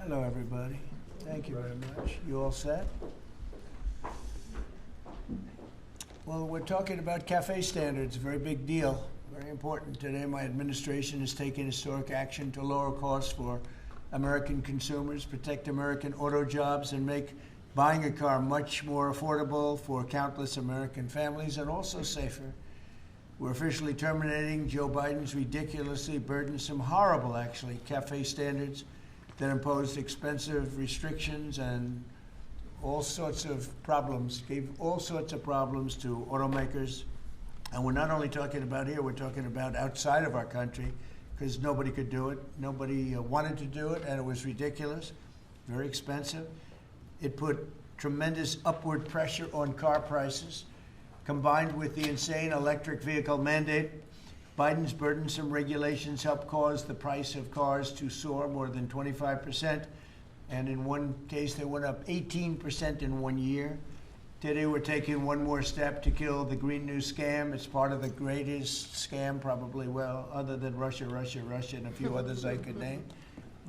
Hello, everybody. Thank you very much. You all set? Well, we're talking about CAFE standards, a very big deal, very important. Today, my administration is taking historic action to lower costs for American consumers, protect American auto jobs, and make buying a car much more affordable for countless American families and also safer. We're officially terminating Joe Biden's ridiculously burdensome, horrible, actually, CAFE standards that imposed expensive restrictions and all sorts of problems, gave all sorts of problems to automakers. And we're not only talking about here, we're talking about outside of our country, because nobody could do it. Nobody wanted to do it, and it was ridiculous, very expensive. It put tremendous upward pressure on car prices. Combined with the insane electric vehicle mandate, Biden's burdensome regulations helped cause the price of cars to soar more than 25%. And in one case, they went up 18% in 1 year. Today, we're taking one more step to kill the Green New scam. It's part of the greatest scam, probably, well, other than Russia, and a few others I could name.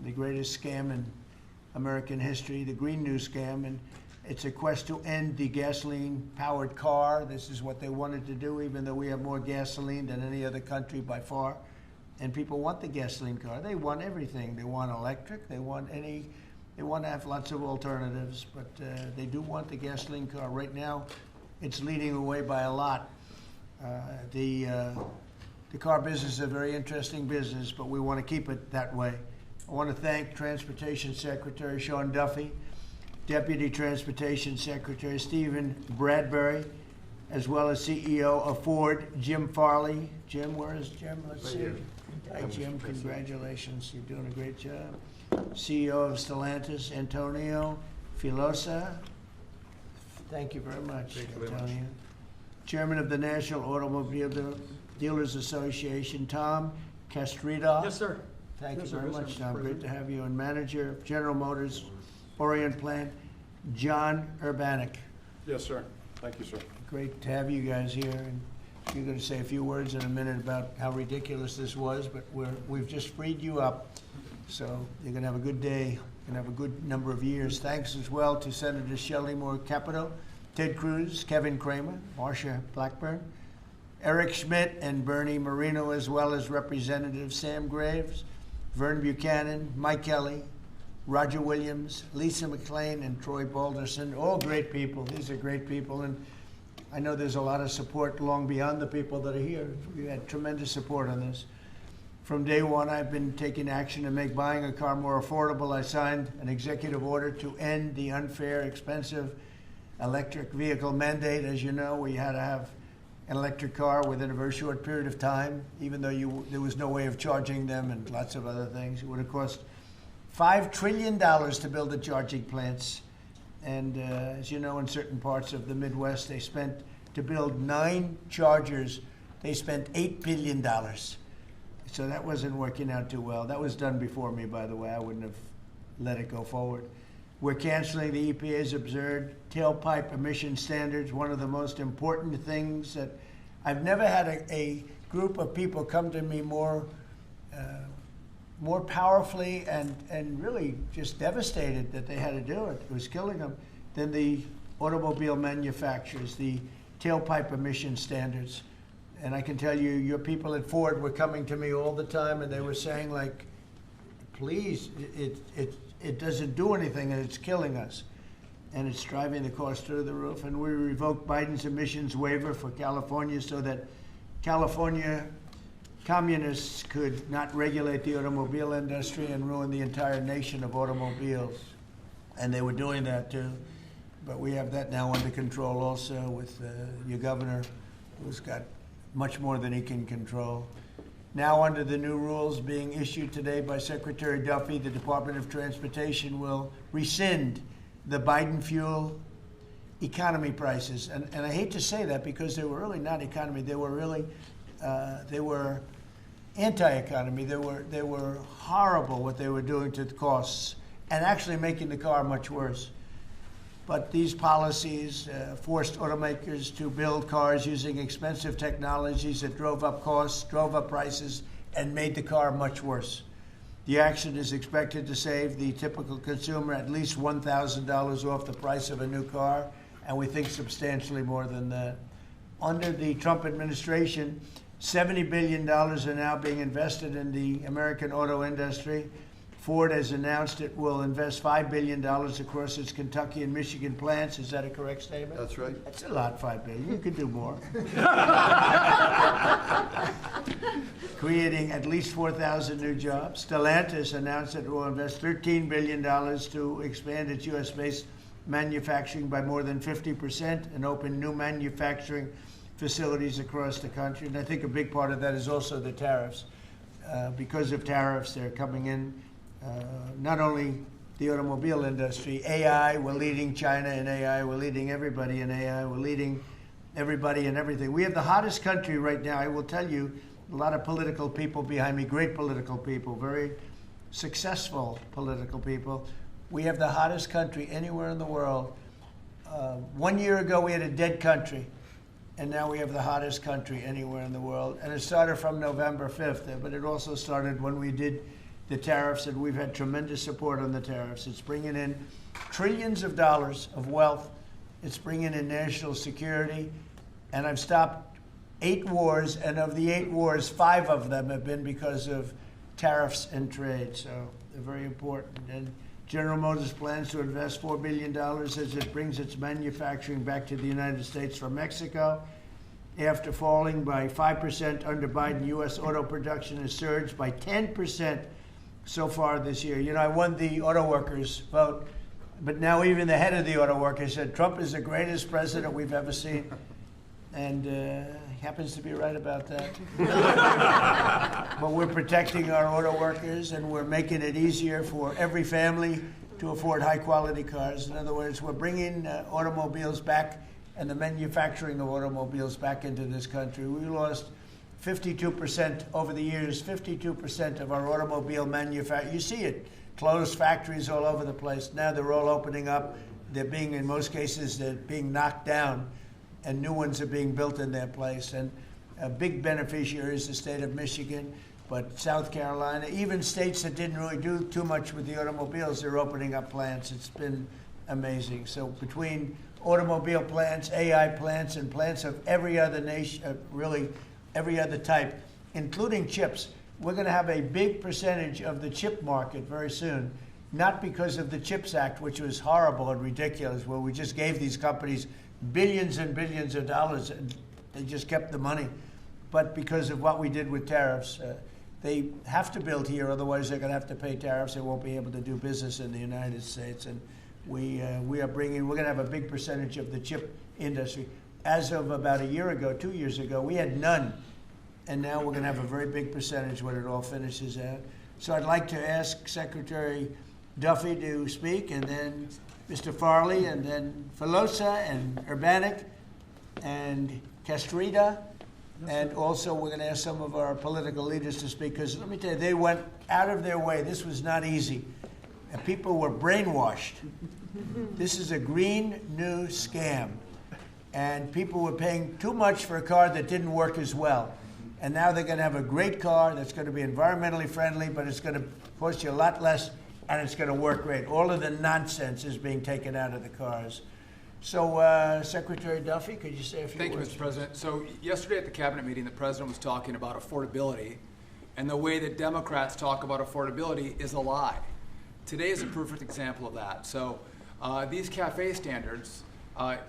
The greatest scam in American history, the Green New scam. And it's a quest to end the gasoline-powered car. This is what they wanted to do, even though we have more gasoline than any other country by far. And people want the gasoline car. They want everything. They want electric. They want to have lots of alternatives, but they do want the gasoline car. Right now, it's leading away by a lot. The car business is a very interesting business, but we want to keep it that way. I want to thank Transportation Secretary Sean Duffy, Deputy Transportation Secretary Stephen Bradbury, as well as CEO of Ford, Jim Farley. Jim, where is Jim? Let's see. Hi, Jim. Congratulations. You're doing a great job. CEO of Stellantis, Antonio Filosa. Thank you very much, Antonio. Chairman of the National Automobile Dealers Association, Tom Castrida. Yes, sir. Thank you very much, Tom. Great to have you. And manager of General Motors Orient Plant, John Urbanek. Yes, sir. Thank you, sir. Great to have you guys here. And you're going to say a few words in a minute about how ridiculous this was, but we've just freed you up. So you're going to have a good day. You're going to have a good number of years. Thanks as well to Senator Shelley Moore Capito, Ted Cruz, Kevin Cramer, Marsha Blackburn, Eric Schmidt, and Bernie Marino, as well as Representative Sam Graves, Vern Buchanan, Mike Kelly, Roger Williams, Lisa McClain, and Troy Balderson. All great people. These are great people. And I know there's a lot of support long beyond the people that are here. We had tremendous support on this. From day one, I've been taking action to make buying a car more affordable. I signed an executive order to end the unfair, expensive electric vehicle mandate. As you know, we had to have an electric car within a very short period of time, even though there was no way of charging them and lots of other things. It would have cost $5 trillion to build the charging plants. And as you know, in certain parts of the Midwest, they spent, to build 9 chargers, they spent $8 billion. So that wasn't working out too well. That was done before me, by the way. I wouldn't have let it go forward. We're canceling the EPA's absurd tailpipe emission standards, one of the most important things that I've never had a group of people come to me more powerfully and really just devastated that they had to do it. It was killing them than the automobile manufacturers, the tailpipe emission standards. And I can tell you, your people at Ford were coming to me all the time, and they were saying, like, please, it doesn't do anything, and it's killing us. And it's driving the cost through the roof. And we revoked Biden's emissions waiver for California so that California communists could not regulate the automobile industry and ruin the entire nation of automobiles. And they were doing that, too. But we have that now under control also with your governor, who's got much more than he can control. Now, under the new rules being issued today by Secretary Duffy, the Department of Transportation will rescind the Biden fuel economy prices. And I hate to say that because they were really not economy. They were really, they were anti-economy. They were horrible what they were doing to the costs and actually making the car much worse. But these policies forced automakers to build cars using expensive technologies that drove up costs, drove up prices, and made the car much worse. The action is expected to save the typical consumer at least $1,000 off the price of a new car, and we think substantially more than that. Under the Trump administration, $70 billion are now being invested in the American auto industry. Ford has announced it will invest $5 billion across its Kentucky and Michigan plants. Is that a correct statement? That's right. That's a lot, $5 billion. You could do more. Creating at least 4,000 new jobs. Stellantis announced that it will invest $13 billion to expand its U.S.-based manufacturing by more than 50% and open new manufacturing facilities across the country. And I think a big part of that is also the tariffs. Because of tariffs, they're coming in. Not only the automobile industry, AI, we're leading China in AI, we're leading everybody in AI, we're leading everybody in everything. We have the hottest country right now. I will tell you, a lot of political people behind me, great political people, very successful political people. We have the hottest country anywhere in the world. 1 year ago, we had a dead country, and now we have the hottest country anywhere in the world. And it started from November 5th, but it also started when we did the tariffs, and we've had tremendous support on the tariffs. It's bringing in trillions of dollars of wealth. It's bringing in national security. And I've stopped 8 wars, and of the 8 wars, 5 of them have been because of tariffs and trade. So they're very important. And General Motors plans to invest $4 billion as it brings its manufacturing back to the United States from Mexico. After falling by 5% under Biden, U.S. auto production has surged by 10% so far this year. You know, I won the auto workers vote, but now even the head of the auto workers said Trump is the greatest president we've ever seen. And he happens to be right about that. But we're protecting our auto workers, and we're making it easier for every family to afford high-quality cars. In other words, we're bringing automobiles back and the manufacturing of automobiles back into this country. We lost 52% over the years, 52% of our automobile manufacturing. You see it, closed factories all over the place. Now they're all opening up. They're being, in most cases, they're being knocked down, and new ones are being built in their place. And a big beneficiary is the state of Michigan, but South Carolina, even states that didn't really do too much with the automobiles, they're opening up plants. It's been amazing. So between automobile plants, AI plants, and plants of every other nation, really every other type, including chips, we're going to have a big percentage of the chip market very soon, not because of the CHIPS Act, which was horrible and ridiculous, where we just gave these companies billions and billions of dollars, and they just kept the money, but because of what we did with tariffs. They have to build here, otherwise they're going to have to pay tariffs. They won't be able to do business in the United States. And we're going to have a big percentage of the chip industry. As of about a year ago, 2 years ago, we had none. And now we're going to have a very big percentage when it all finishes out. So I'd like to ask Secretary Duffy to speak, and then Mr. Farley, and then Filosa, and Urbanik, and Castrita. And also we're going to ask some of our political leaders to speak, because let me tell you, they went out of their way. This was not easy. And people were brainwashed. This is a green new scam. And people were paying too much for a car that didn't work as well. And now they're going to have a great car that's going to be environmentally friendly, but it's going to cost you a lot less, and it's going to work great. All of the nonsense is being taken out of the cars. So, Secretary Duffy, could you say a few words? Thank you, Mr. President. So yesterday at the cabinet meeting, the president was talking about affordability, and the way that Democrats talk about affordability is a lie. Today is a perfect example of that. So these CAFE standards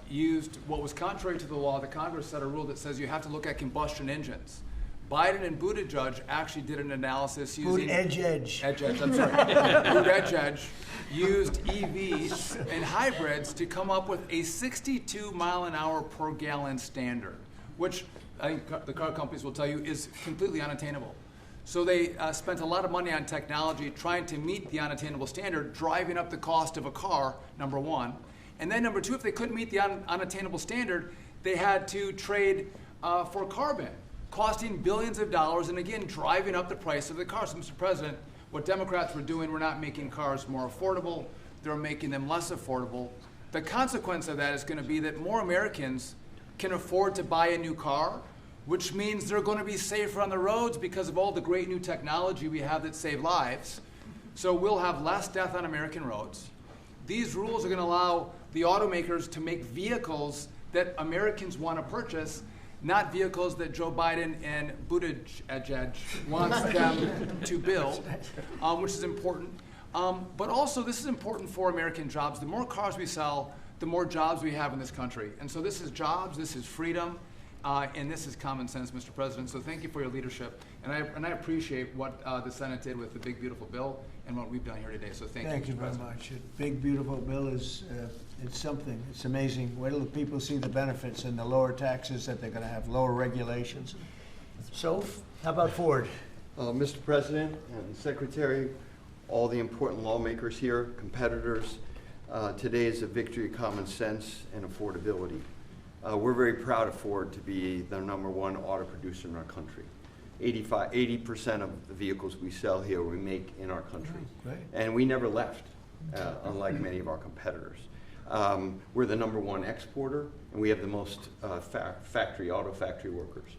used what was contrary to the law. The Congress set a rule that says you have to look at combustion engines. Biden and Buttigieg actually did an analysis using... Buttigieg, I'm sorry. Buttigieg used EVs and hybrids to come up with a 62 mile an hour per gallon standard, which I think the car companies will tell you is completely unattainable. So they spent a lot of money on technology trying to meet the unattainable standard, driving up the cost of a car, number one. And then number two, if they couldn't meet the unattainable standard, they had to trade for carbon, costing billions of dollars, and again, driving up the price of the car. So, Mr. President, what Democrats were doing were not making cars more affordable, they're making them less affordable. The consequence of that is going to be that more Americans can afford to buy a new car, which means they're going to be safer on the roads because of all the great new technology we have that save lives. So we'll have less death on American roads. These rules are going to allow the automakers to make vehicles that Americans want to purchase, not vehicles that Joe Biden and Buttigieg wants them to build, which is important. But also, this is important for American jobs. The more cars we sell, the more jobs we have in this country. And so this is jobs, this is freedom, and this is common sense, Mr. President. So thank you for your leadership. And I appreciate what the Senate did with the big, beautiful bill and what we've done here today. So thank you, Thank you Mr. very President. much. A big, beautiful bill is, it's something. It's amazing. Wait till the people see the benefits and the lower taxes that they're going to have, lower regulations. So, how about Ford? Mr. President and Secretary, all the important lawmakers here, competitors, today is a victory of common sense and affordability. We're very proud of Ford to be the #1 auto producer in our country. 80% of the vehicles we sell here we make in our country. Great. And we never left, unlike many of our competitors. We're the #1 exporter, and we have the most auto factory workers.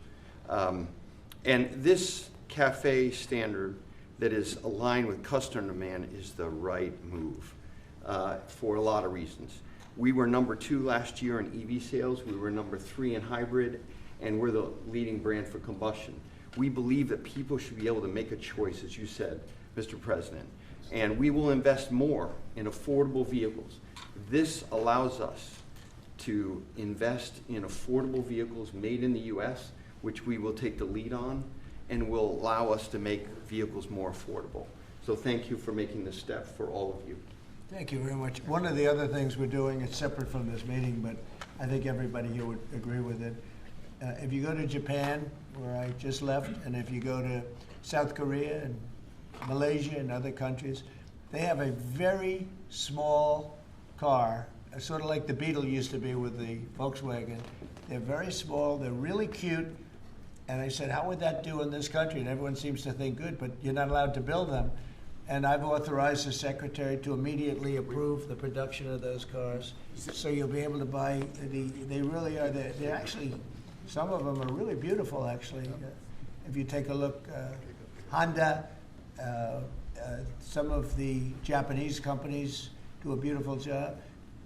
And this CAFE standard that is aligned with customer demand is the right move for a lot of reasons. We were #2 last year in EV sales, we were #3 in hybrid, and we're the leading brand for combustion. We believe that people should be able to make a choice, as you said, Mr. President, and we will invest more in affordable vehicles. This allows us to invest in affordable vehicles made in the U.S., which we will take the lead on, and will allow us to make vehicles more affordable. So thank you for making this step for all of you. Thank you very much. One of the other things we're doing, it's separate from this meeting, but I think everybody here would agree with it. If you go to Japan, where I just left, and if you go to South Korea and Malaysia and other countries, they have a very small car, sort of like the Beetle used to be with the Volkswagen. They're very small, they're really cute, and I said, how would that do in this country? And everyone seems to think good, but you're not allowed to build them. And I've authorized the Secretary to immediately approve the production of those cars. So you'll be able to buy, they really are, they're actually, some of them are really beautiful, actually. If you take a look, Honda, some of the Japanese companies do a beautiful job.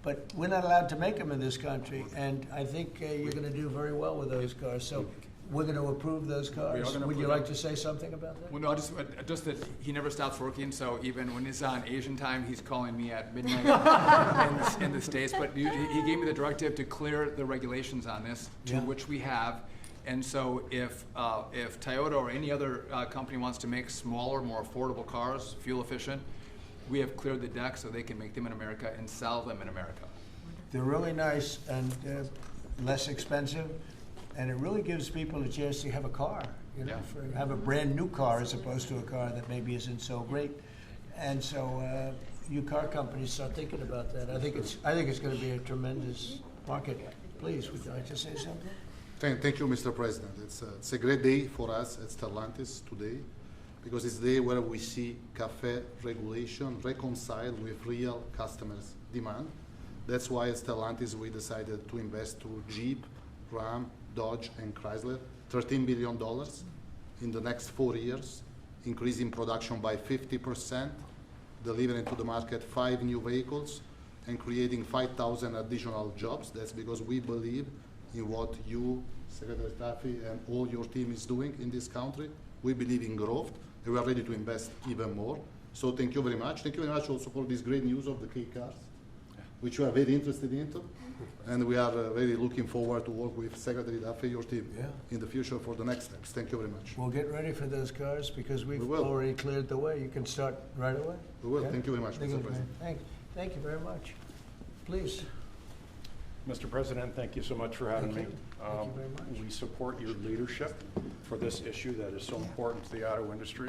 But we're not allowed to make them in this country, and I think you're going to do very well with those cars. So we're going to approve those cars. Would you like to say something about that? Well, no, just that he never stops working, so even when he's on Asian time, he's calling me at midnight in the States. But he gave me the directive to clear the regulations on this, to which we have. And so if Toyota or any other company wants to make smaller, more affordable cars, fuel efficient, we have cleared the deck so they can make them in America and sell them in America. They're really nice and less expensive, and it really gives people a chance to have a car, have a brand new car as opposed to a car that maybe isn't so great. And so you car companies start thinking about that. I think it's going to be a tremendous market. Please, would you like to say something? Thank you, Mr. President. It's a great day for us at Stellantis today, because it's the day where we see CAFE regulation reconciled with real customers' demand. That's why at Stellantis we decided to invest to Jeep, Ram, Dodge, and Chrysler $13 billion in the next 4 years, increasing production by 50%, delivering to the market 5 new vehicles, and creating 5,000 additional jobs. That's because we believe in what you, Secretary Duffy, and all your team is doing in this country. We believe in growth, and we are ready to invest even more. So thank you very much. Thank you very much also for this great news of the Kei cars, which we are very interested in. And we are really looking forward to work with Secretary Duffy, your team, in the future for the next steps. Thank you very much. We'll get ready for those cars because we've already cleared the way. You can start right away. We will. Thank you very much, Mr. President. Thank you very much. Please. Mr. President, thank you so much for having me. Thank you very much. We support your leadership for this issue that is so important to the auto industry.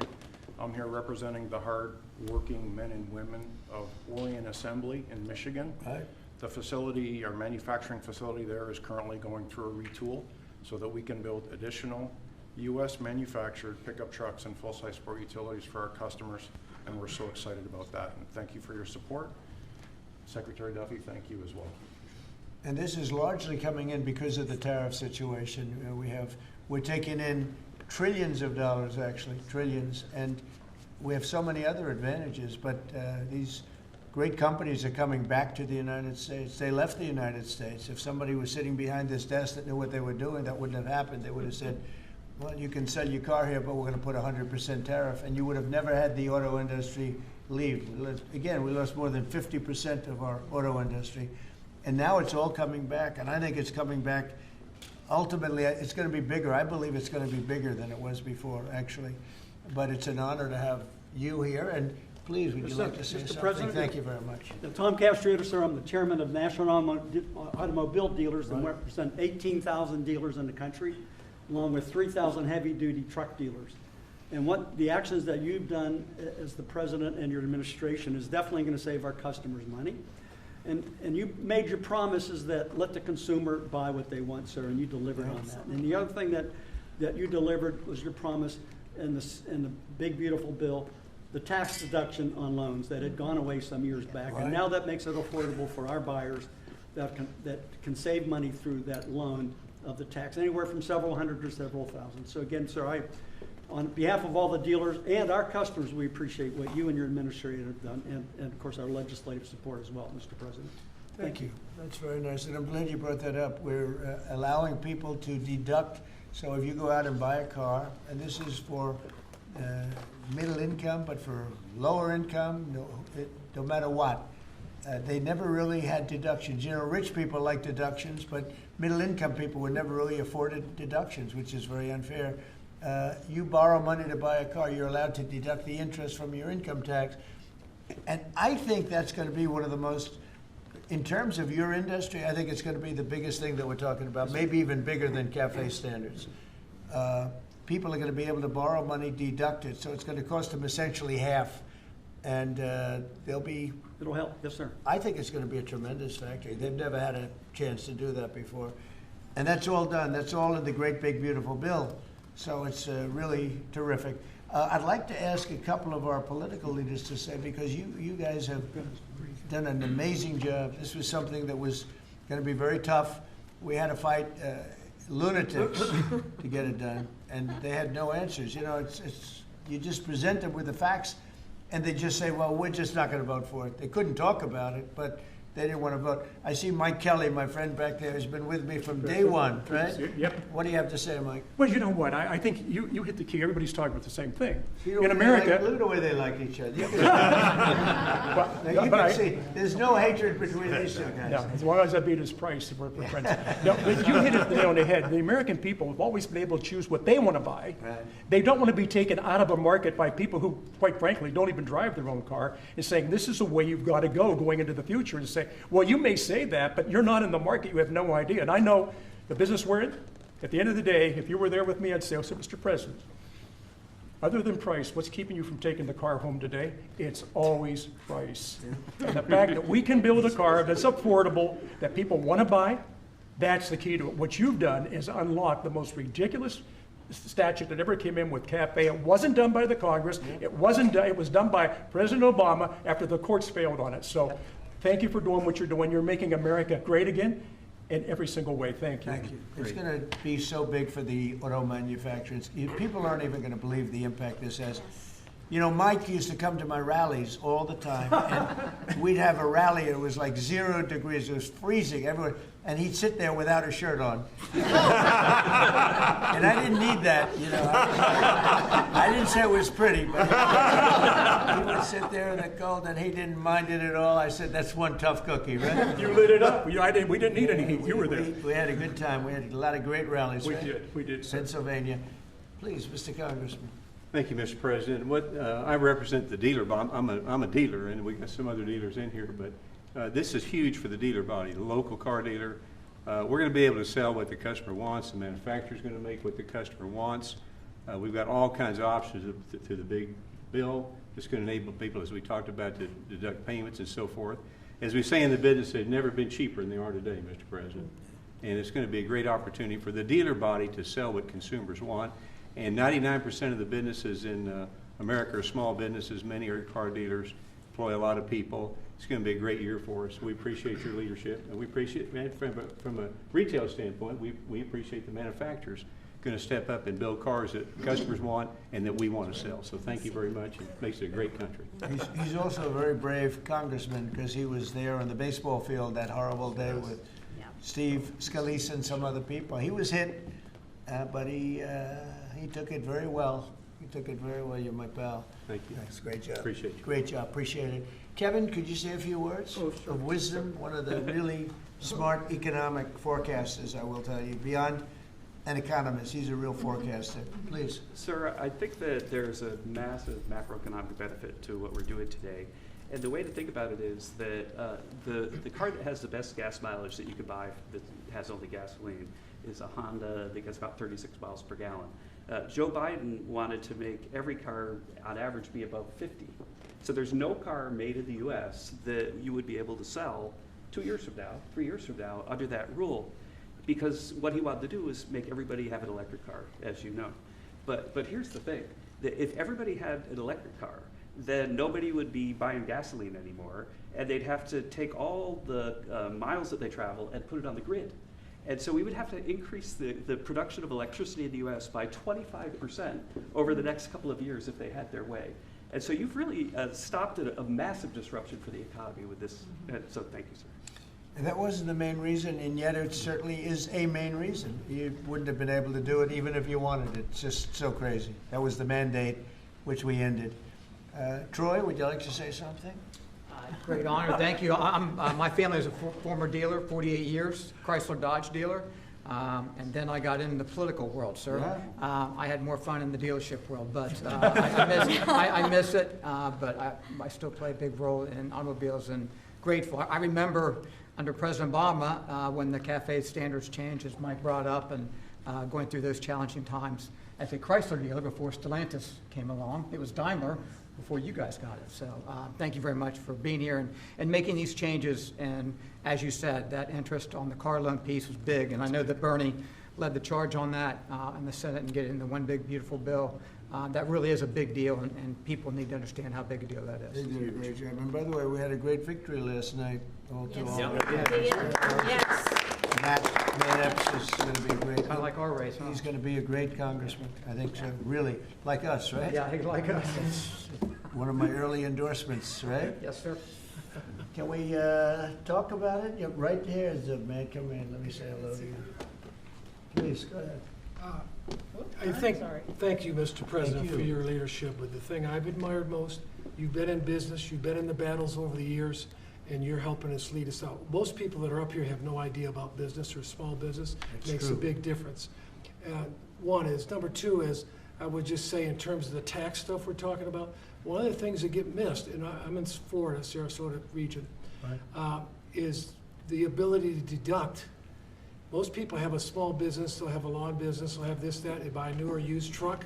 I'm here representing the hard-working men and women of Orion Assembly in Michigan. Right. The facility, our manufacturing facility there, is currently going through a retool so that we can build additional U.S. manufactured pickup trucks and full-size sport utilities for our customers, and we're so excited about that. And thank you for your support. Secretary Duffy, thank you as well. And this is largely coming in because of the tariff situation. We're taking in trillions of dollars, actually, trillions, and we have so many other advantages, but these great companies are coming back to the United States. They left the United States. If somebody was sitting behind this desk that knew what they were doing, that wouldn't have happened. They would have said, well, you can sell your car here, but we're going to put a 100% tariff, and you would have never had the auto industry leave. We lost more than 50% of our auto industry, and now it's all coming back, and I think it's coming back. Ultimately, it's going to be bigger. I believe it's going to be bigger than it was before, actually. But it's an honor to have you here, and please, would you like to say Mr. something? President, Thank you very much. Tom Castrator, sir. I'm the chairman of National Automobile Dealers, and represent 18,000 dealers in the country, along with 3,000 heavy-duty truck dealers. And what the actions that you've done as the president and your administration is definitely going to save our customers money. And you made your promises that let the consumer buy what they want, sir, and you delivered on that. And the other thing that you delivered was your promise in the big, beautiful bill, the tax deduction on loans that had gone away some years back. Right. And now that makes it affordable for our buyers that can save money through that loan of the tax, anywhere from several hundred to several thousand. So again, sir, on behalf of all the dealers and our customers, we appreciate what you and your administration have done, and of course our legislative support as well, Mr. President. Thank you. That's very nice, and I'm glad you brought that up. We're allowing people to deduct. So if you go out and buy a car, and this is for middle income, but for lower income, no matter what, they never really had deductions. You know, rich people like deductions, but middle income people were never really afforded deductions, which is very unfair. You borrow money to buy a car, you're allowed to deduct the interest from your income tax. And I think that's going to be one of the most, in terms of your industry, I think it's going to be the biggest thing that we're talking about, maybe even bigger than CAFE standards. People are going to be able to borrow money, deduct it, so it's going to cost them essentially half. And they'll be... It'll help, yes, sir. I think it's going to be a tremendous factory. They've never had a chance to do that before. And that's all done. That's all in the great, big, beautiful bill. So it's really terrific. I'd like to ask a couple of our political leaders to say, because you guys have done an amazing job. This was something that was going to be very tough. We had to fight lunatics to get it done, and they had no answers. You know, it's you just present them with the facts, and they just say, well, we're just not going to vote for it. They couldn't talk about it, but they didn't want to vote. I see Mike Kelly, my friend back there, has been with me from day one, right? Yep. What do you have to say, Mike? Well, you know what? I think you hit the key. Everybody's talking about the same thing. In America, look at the way they like each other. You can see there's no hatred between these two guys. no, as long as I beat his price, we're friends. No, but you hit it nail on the head. The American people have always been able to choose what they want to buy. Right. They don't want to be taken out of a market by people who, quite frankly, don't even drive their own car, and saying this is the way you've got to go going into the future. And say, well, you may say that, but you're not in the market. You have no idea. And I know the business we're in. At the end of the day, if you were there with me, I'd say, oh, Mr. President, other than price, what's keeping you from taking the car home today? It's always price. And the fact that we can build a car that's affordable, that people want to buy, that's the key to it. What you've done is unlock the most ridiculous statute that ever came in with CAFE. It wasn't done by the Congress. It wasn't done. It was done by President Obama after the courts failed on it. So thank you for doing what you're doing. You're making America great again in every single way. Thank you. Thank you. It's going to be so big for the auto manufacturers. People aren't even going to believe the impact this has. You know, Mike used to come to my rallies all the time, and we'd have a rally. It was like 0 degrees. It was freezing. Everyone, and he'd sit there without a shirt on. And I didn't need that, you know. I didn't say it was pretty, but he would sit there in the cold, and he didn't mind it at all. I said, "That's one tough cookie, right?" You lit it up. We didn't need any heat. You were there. We had a good time. We had a lot of great rallies. We right? did. We did. Sir. Pennsylvania. Please, Mr. Congressman. Thank you, Mr. President. I represent the dealer body. I'm a dealer, and we got some other dealers in here, but this is huge for the dealer body, the local car dealer. We're going to be able to sell what the customer wants. The manufacturer's going to make what the customer wants. We've got all kinds of options to the big bill. It's going to enable people, as we talked about, to deduct payments and so forth. As we say in the business, they've never been cheaper than they are today, Mr. President. And it's going to be a great opportunity for the dealer body to sell what consumers want. And 99% of the businesses in America are small businesses. Many are car dealers, employ a lot of people. It's going to be a great year for us. We appreciate your leadership. And we appreciate, from a retail standpoint, we appreciate the manufacturers, going to step up and build cars that customers want and that we want to sell. So thank you very much. It makes it a great country. He's also a very brave congressman because he was there on the baseball field that horrible day with Steve Scalise and some other people. He was hit, but he took it very well. He took it very well. You're my pal. Thank you. Thanks. Great job. Appreciate you. Great job. Appreciate it. Kevin, could you say a few words of wisdom? One of the really smart economic forecasters, I will tell you, beyond an economist. He's a real forecaster. Please. Sir, I think that there's a massive macroeconomic benefit to what we're doing today. And the way to think about it is that the car that has the best gas mileage that you could buy that has only gasoline is a Honda that gets about 36 miles per gallon. Joe Biden wanted to make every car on average be above 50. So there's no car made in the U.S. that you would be able to sell 2 years from now, 3 years from now under that rule, because what he wanted to do was make everybody have an electric car, as you know. But here's the thing, that if everybody had an electric car, then nobody would be buying gasoline anymore, and they'd have to take all the miles that they travel and put it on the grid. And so we would have to increase the production of electricity in the U.S. by 25% over the next couple of years if they had their way. And so you've really stopped a massive disruption for the economy with this. So thank you, sir. And that wasn't the main reason, and yet it certainly is a main reason. You wouldn't have been able to do it even if you wanted it. It's just so crazy. That was the mandate, which we ended. Troy, would you like to say something? Great honor, thank you. My family is a former dealer, 48 years, Chrysler Dodge dealer. And then I got into the political world, sir. Yeah. I had more fun in the dealership world, but I miss it. But I still play a big role in automobiles and grateful. I remember under President Obama when the CAFE standards changed, as Mike brought up, and going through those challenging times as a Chrysler dealer before Stellantis came along. It was Daimler before you guys got it. So thank you very much for being here and making these changes. And as you said, that interest on the car loan piece was big. And I know that Bernie led the charge on that in the Senate and get it into one big, beautiful bill. That really is a big deal, and people need to understand how big a deal that They is. did a great job. And by the way, we had a great victory last night. All to all. Yes. Matt Epps is going to be a great. Kind of like our race, huh? He's going to be a great congressman. I think so. Really, like us, right? Yeah, he's like us. One of my early endorsements, right? Yes, sir. Can we talk about it? Yeah, right here is the man. Come in. Let me say hello to you. Please go ahead. Thank you, Mr. President, Thank you. for your leadership. But the thing I've admired most, you've been in business, you've been in the battles over the years, and you're helping us lead us out. Most people that are up here have no idea about business or small business. That's It makes true. a big difference. One is. Number two is, I would just say in terms of the tax stuff we're talking about, one of the things that get missed, and I'm in Florida, Sarasota region, is the ability to deduct. Most people have a small business, they'll have a lawn business, they'll have this, that, they buy a new or used truck.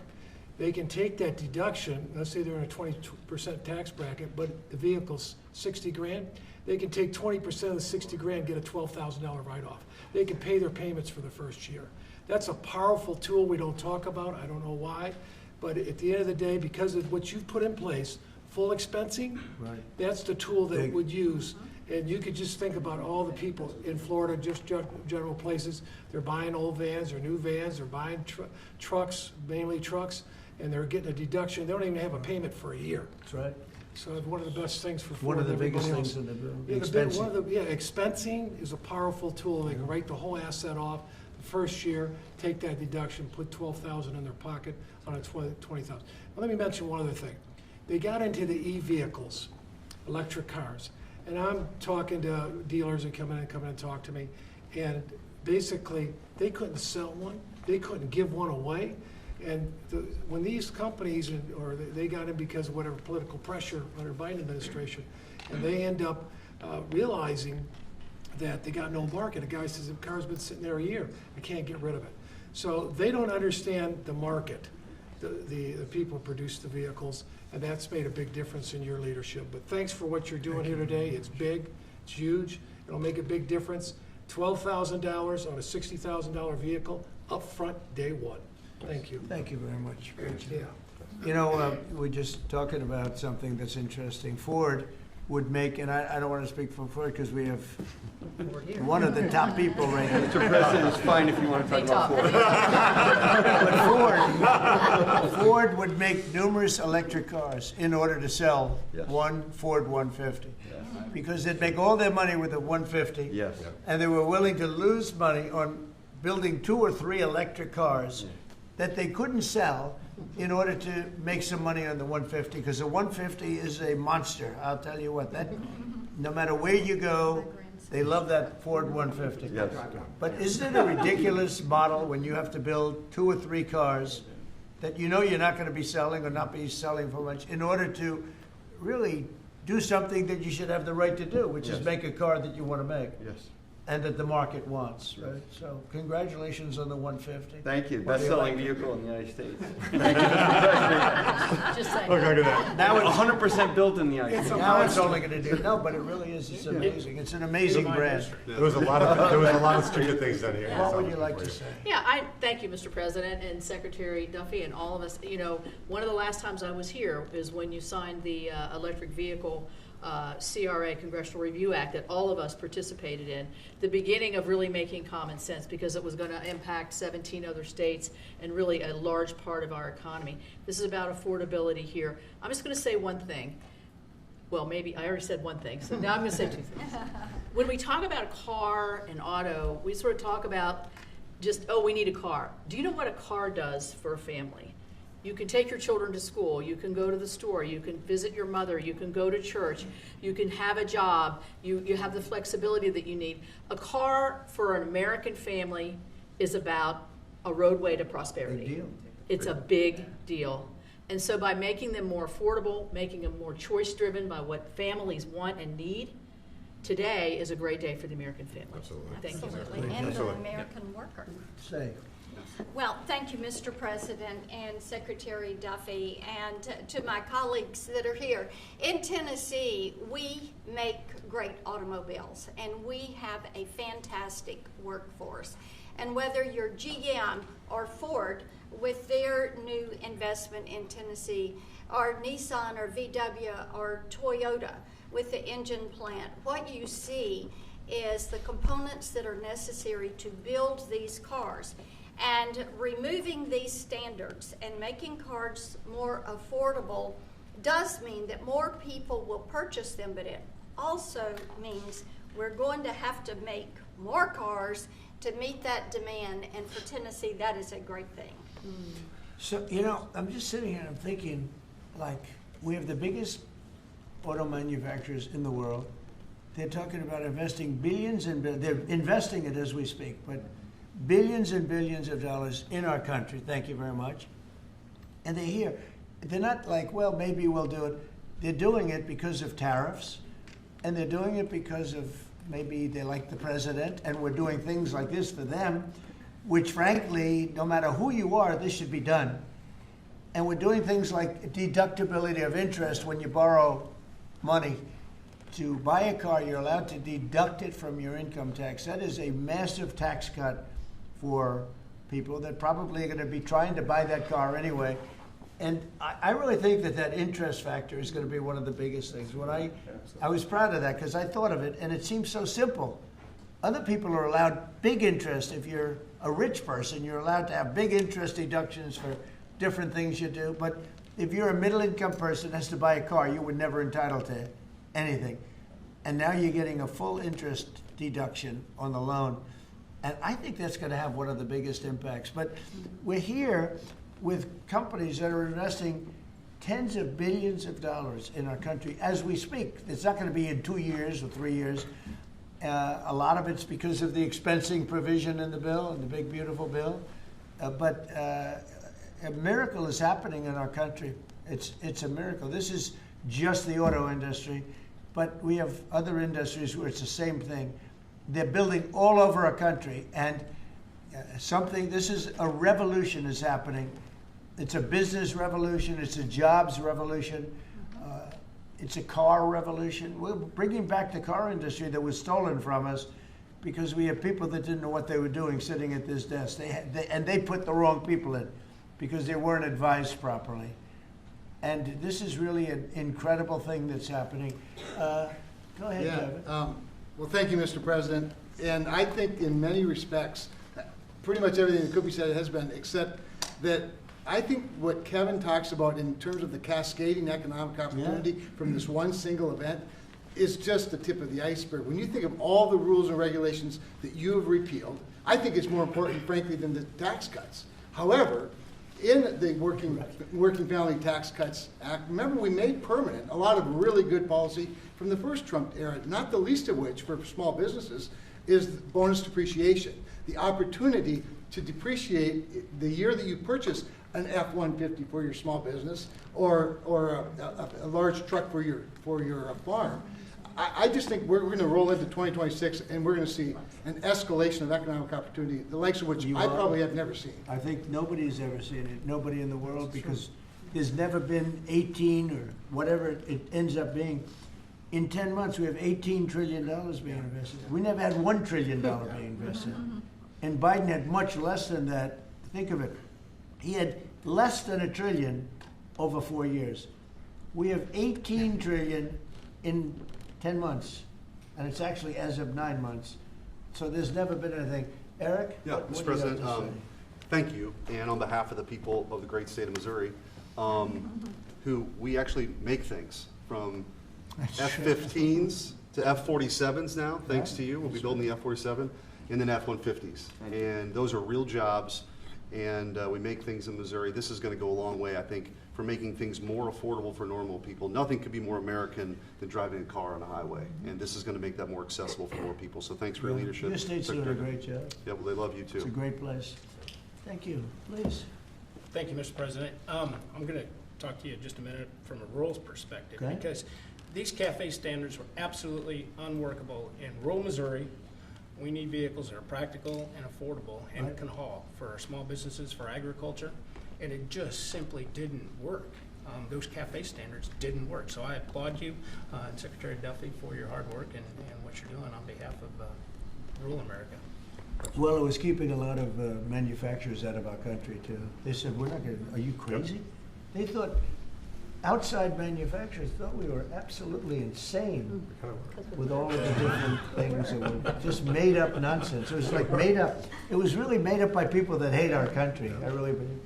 They can take that deduction, let's say they're in a 20% tax bracket, but the vehicle's 60 grand, they can take 20% of the 60 grand, get a $12,000 write-off. They can pay their payments for the first year. That's a powerful tool we don't talk about, I don't know why, but at the end of the day, because of what you've put in place, full expensing, Right. that's the tool that Big. would use. And you could just think about all the people in Florida, just general places, they're buying old vans or new vans, they're buying trucks, mainly trucks, and they're getting a deduction. They don't even have a payment for a year. That's right. So it's one of the best things for One Ford of the and everybody biggest else. things in the bill. Yeah, Expensing. expensing is a powerful tool. They can write the whole asset off the first year, take that deduction, put $12,000 in their pocket on a $20,000. Let me mention one other thing. They got into the e-vehicles, electric cars, and I'm talking to dealers that come in and talk to me, and basically they couldn't sell one, they couldn't give one away. And when these companies, or they got in because of whatever political pressure under Biden administration, and they end up realizing that they got no market. A guy says, the car's been sitting there a year, I can't get rid of it. So they don't understand the market, the people who produce the vehicles, and that's made a big difference in your leadership. But thanks for what you're doing here today. It's big, it's huge, it'll make a big difference. $12,000 on a $60,000 vehicle, upfront, day one. Thank you. Thank you very much. Great job. Yeah. You know, we're just talking about something that's interesting. Ford would make, and I don't want to speak for Ford because we have one of the top people right here. Mr. President, it's fine if you want to talk about Ford. But Ford would make numerous electric cars in order to sell Yes. one Ford 150. Because they'd make all their money with a 150. Yes. And they were willing to lose money on building 2 or 3 electric cars that they couldn't sell in order to make some money on the 150, because the 150 is a monster. I'll tell you what, that no matter where you go, they love that Ford 150. Yes. But isn't it a ridiculous model when you have to build 2 or 3 cars that you know you're not going to be selling or not be selling for much in order to really do something that you should have the right to do, which is Yes. make a car that you want to make Yes. and that the market wants, right? So congratulations on the 150. Thank you. What do you Best-selling like? vehicle in the United States. Just saying. Now it's 100% built in the United States. Now it's only going to do, no, but it really is, it's amazing. It's an amazing brand. There was a lot of stupid things done here. What would you like to say? Yeah, I thank you, Mr. President and Secretary Duffy and all of us. You know, one of the last times I was here is when you signed the electric vehicle CRA, Congressional Review Act, that all of us participated in. The beginning of really making common sense, because it was going to impact 17 other states and really a large part of our economy. This is about affordability here. I'm just going to say one thing. Well, maybe I already said one thing, so now I'm going to say 2 things. When we talk about a car and auto, we sort of talk about just, oh, we need a car. Do you know what a car does for a family? You can take your children to school, you can go to the store, you can visit your mother, you can go to church, you can have a job, you have the flexibility that you need. A car for an American family is about a roadway to prosperity. Big deal. It's a big deal. And so by making them more affordable, making them more choice-driven by what families want and need, today is a great day for the American family. Absolutely. Thank you. Absolutely, and the American worker. Say. Well, thank you, Mr. President and Secretary Duffy, and to my colleagues that are here. In Tennessee, we make great automobiles, and we have a fantastic workforce. And whether you're GM or Ford, with their new investment in Tennessee, or Nissan or VW or Toyota with the engine plant, what you see is the components that are necessary to build these cars. And removing these standards and making cars more affordable does mean that more people will purchase them, but it also means we're going to have to make more cars to meet that demand, and for Tennessee, that is a great thing. So, you know, I'm just sitting here and I'm thinking, like, we have the biggest auto manufacturers in the world. They're talking about investing billions and billions. They're investing it as we speak, but billions and billions of dollars in our country. Thank you very much. And they're here. They're not like, well, maybe we'll do it. They're doing it because of tariffs, and they're doing it because of maybe they like the president, and we're doing things like this for them, which frankly, no matter who you are, this should be done. And we're doing things like deductibility of interest when you borrow money. To buy a car, you're allowed to deduct it from your income tax. That is a massive tax cut for people that probably are going to be trying to buy that car anyway. And I really think that that interest factor is going to be one of the biggest things. When I was proud of that because I thought of it, and it seems so simple. Other people are allowed big interest. If you're a rich person, you're allowed to have big interest deductions for different things you do. But if you're a middle-income person that has to buy a car, you were never entitled to anything. And now you're getting a full interest deduction on the loan. And I think that's going to have one of the biggest impacts. But we're here with companies that are investing tens of billions of dollars in our country as we speak. It's not going to be in 2 years or 3 years. A lot of it's because of the expensing provision in the bill, in the big, beautiful bill. But a miracle is happening in our country. It's a miracle. This is just the auto industry, but we have other industries where it's the same thing. They're building all over our country, and this is a revolution is happening. It's a business revolution. It's a jobs revolution. It's a car revolution. We're bringing back the car industry that was stolen from us because we have people that didn't know what they were doing sitting at this desk. They put the wrong people in because they weren't advised properly. And this is really an incredible thing that's happening. Go ahead, Kevin. Well, thank you, Mr. President. And I think in many respects, pretty much everything that could be said has been, except that I think what Kevin talks about in terms of the cascading economic opportunity from this one single event is just the tip of the iceberg. When you think of all the rules and regulations that you have repealed, I think it's more important, frankly, than the tax cuts. However, in the Working Family Tax Cuts Act, remember we made permanent a lot of really good policy from the first Trump era, not the least of which for small businesses is bonus depreciation. The opportunity to depreciate the year that you purchase an F-150 for your small business or a large truck for your farm. I just think we're going to roll into 2026 and we're going to see an escalation of economic opportunity, the likes of which I probably have never seen. I think nobody's ever seen it, nobody in the world, because there's never been 18 or whatever it ends up being. In 10 months, we have $18 trillion being invested. We never had $1 trillion being invested. And Biden had much less than that. Think of it. He had less than $1 trillion over 4 years. We have $18 trillion in 10 months, and it's actually as of 9 months. So there's never been anything. Eric? Yeah, Mr. President, thank you. And on behalf of the people of the great state of Missouri, who we actually make things from F-15s to F-47s now, thanks to you. We'll be building the F-47 and then F-150s. And those are real jobs, and we make things in Missouri. This is going to go a long way, I think, for making things more affordable for normal people. Nothing could be more American than driving a car on a highway, and this is going to make that more accessible for more people. So thanks for your leadership. Your state's doing a great job. Yeah, well, they love you too. It's a great place. Thank you. Please. Thank you, Mr. President. I'm going to talk to you just a minute from a rural perspective, because these CAFE standards were absolutely unworkable in rural Missouri. We need vehicles that are practical and affordable and can haul for our small businesses, for agriculture, and it just simply didn't work. Those CAFE standards didn't work. So I applaud you and Secretary Duffy for your hard work and what you're doing on behalf of rural America. Well, it was keeping a lot of manufacturers out of our country, too. They said, we're not going to, are you crazy? Yep. They thought, outside manufacturers thought we were absolutely insane with all of the different things that were just made up nonsense. It was like made up. It was really made up by people that hate our country. I really believe.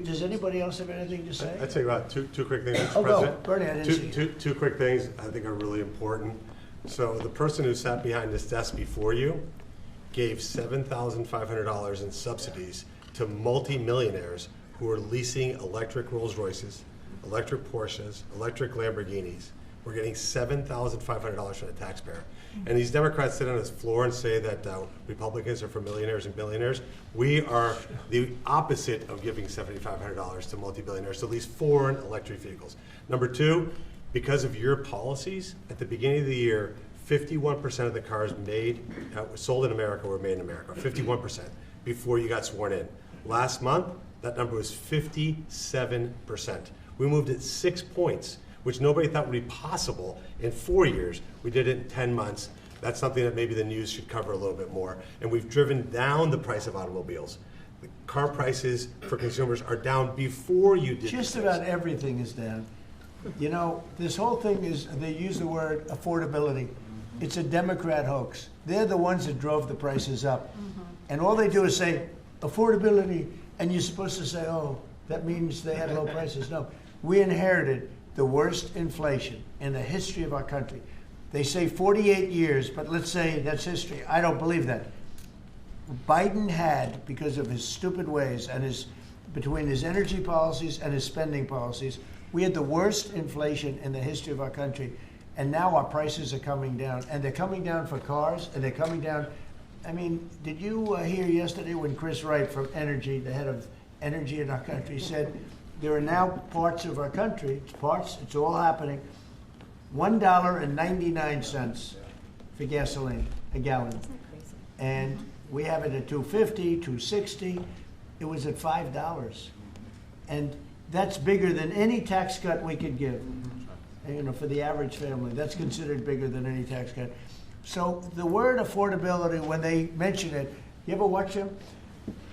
Does anybody else have anything to say? I'd say about two quick things, Mr. Oh, President. go. Bernie, I didn't see you. Two quick things I think are really important. So the person who sat behind this desk before you gave $7,500 in subsidies to multimillionaires who are leasing electric Rolls Royces, electric Porsches, electric Lamborghinis. We're getting $7,500 from the taxpayer. And these Democrats sit on this floor and say that Republicans are for millionaires and billionaires. We are the opposite of giving $7,500 to multi-billionaires to lease foreign electric vehicles. Number two, because of your policies, at the beginning of the year, 51% of the cars sold in America were made in America, 51%, before you got sworn in. Last month, that number was 57%. We moved it 6 points, which nobody thought would be possible in 4 years. We did it in 10 months. That's something that maybe the news should cover a little bit more. And we've driven down the price of automobiles. The car prices for consumers are down before you did. Just about everything is down. You know, this whole thing is, they use the word affordability. It's a Democrat hoax. They're the ones that drove the prices up. And all they do is say, affordability, and you're supposed to say, oh, that means they had low prices. No, we inherited the worst inflation in the history of our country. They say 48 years, but let's say that's history. I don't believe that. Biden had, because of his stupid ways and between his energy policies and his spending policies, we had the worst inflation in the history of our country. And now our prices are coming down, and they're coming down for cars, and they're coming down. I mean, did you hear yesterday when Chris Wright from Energy, the head of energy in our country, said there are now parts of our country, it's all happening, $1.99 for gasoline, a gallon. And we have it at $2.50, $2.60. It was at $5. And that's bigger than any tax cut we could give. You know, for the average family, that's considered bigger than any tax cut. So the word affordability, when they mention it, you ever watch them?